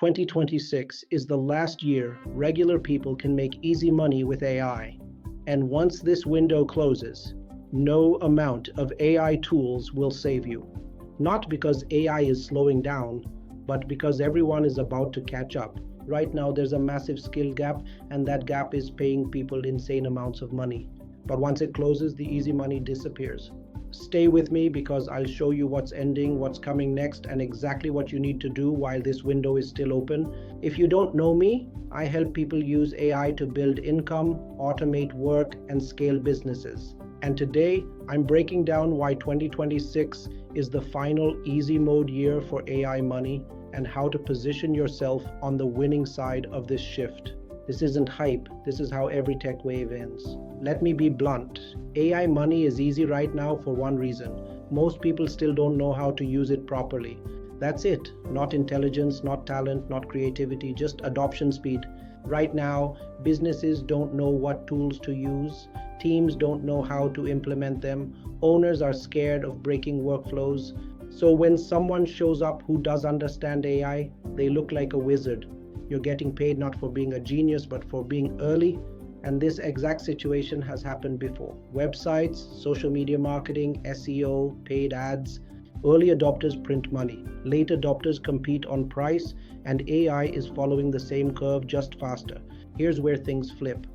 2026 is the last year regular people can make easy money with AI. And once this window closes, no amount of AI tools will save you. Not because AI is slowing down, but because everyone is about to catch up. Right now, there's a massive skill gap, and that gap is paying people insane amounts of money. But once it closes, the easy money disappears. Stay with me because I'll show you what's ending, what's coming next, and exactly what you need to do while this window is still open. If you don't know me, I help people use AI to build income, automate work, and scale businesses. And today, I'm breaking down why 2026 is the final easy mode year for AI money and how to position yourself on the winning side of this shift. This isn't hype, this is how every tech wave ends. Let me be blunt. AI money is easy right now for one reason. Most people still don't know how to use it properly. That's it. Not intelligence, not talent, not creativity, just adoption speed. Right now, businesses don't know what tools to use. Teams don't know how to implement them. Owners are scared of breaking workflows. So when someone shows up who does understand AI, they look like a wizard. You're getting paid not for being a genius, but for being early. And this exact situation has happened before. Websites, social media marketing, SEO, paid ads. Early adopters print money. Late adopters compete on price, and AI is following the same curve, just faster. Here's where things flip.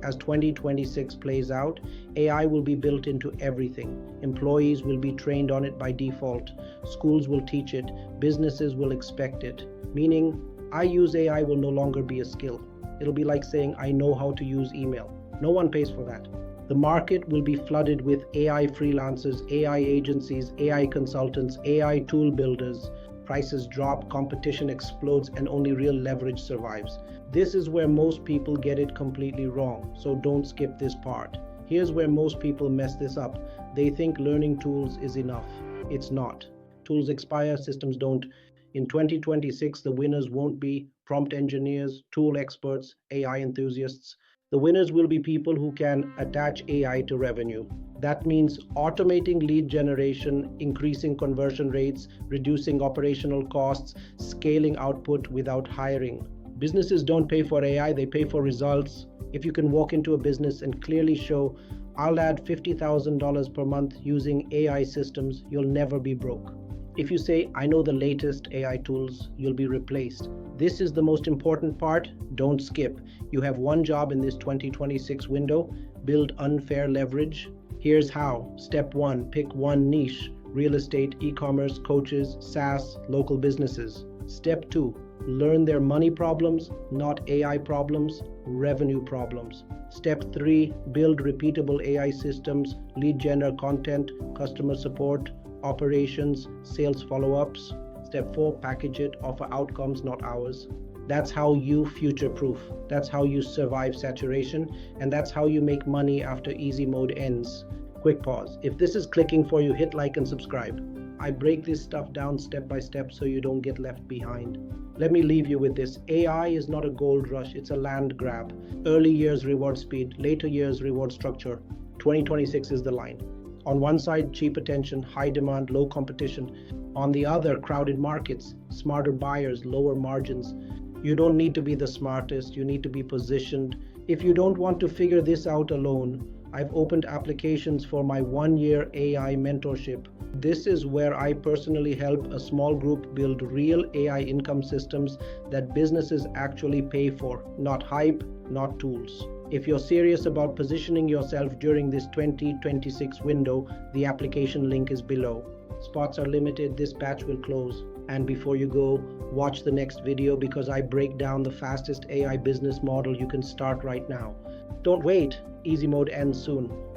As 2026 plays out, AI will be built into everything. Employees will be trained on it by default. Schools will teach it. Businesses will expect it. Meaning, I use AI will no longer be a skill. It'll be like saying, I know how to use email. No one pays for that. The market will be flooded with AI freelancers, AI agencies, AI consultants, AI tool builders. Prices drop, competition explodes, and only real leverage survives. This is where most people get it completely wrong, so don't skip this part. Here's where most people mess this up. They think learning tools is enough. It's not. Tools expire, systems don't. In 2026, the winners won't be prompt engineers, tool experts, AI enthusiasts. The winners will be people who can attach AI to revenue. That means automating lead generation, increasing conversion rates, reducing operational costs, scaling output without hiring. Businesses don't pay for AI, they pay for results. If you can walk into a business and clearly show, I'll add $50,000 per month using AI systems, you'll never be broke. If you say, I know the latest AI tools, you'll be replaced. This is the most important part. Don't skip. You have one job in this 2026 window. Build unfair leverage. Here's how. Step 1, pick one niche. Real estate, e-commerce, coaches, SaaS, local businesses. Step 2, learn their money problems, not AI problems, revenue problems. Step 3, build repeatable AI systems, lead generate content, customer support, operations, sales follow-ups. Step 4, package it, offer outcomes, not hours. That's how you future-proof. That's how you survive saturation, and that's how you make money after easy mode ends. Quick pause. If this is clicking for you, hit like and subscribe. I break this stuff down step by step so you don't get left behind. Let me leave you with this. AI is not a gold rush, it's a land grab. Early years reward speed, later years reward structure. 2026 is the line. On one side, cheap attention, high demand, low competition. On the other, crowded markets, smarter buyers, lower margins. You don't need to be the smartest, you need to be positioned. If you don't want to figure this out alone, I've opened applications for my 1-year AI mentorship. This is where I personally help a small group build real AI income systems that businesses actually pay for, not hype, not tools. If you're serious about positioning yourself during this 2026 window, the application link is below. Spots are limited, this batch will close. And before you go, watch the next video because I break down the fastest AI business model you can start right now. Don't wait, easy mode ends soon.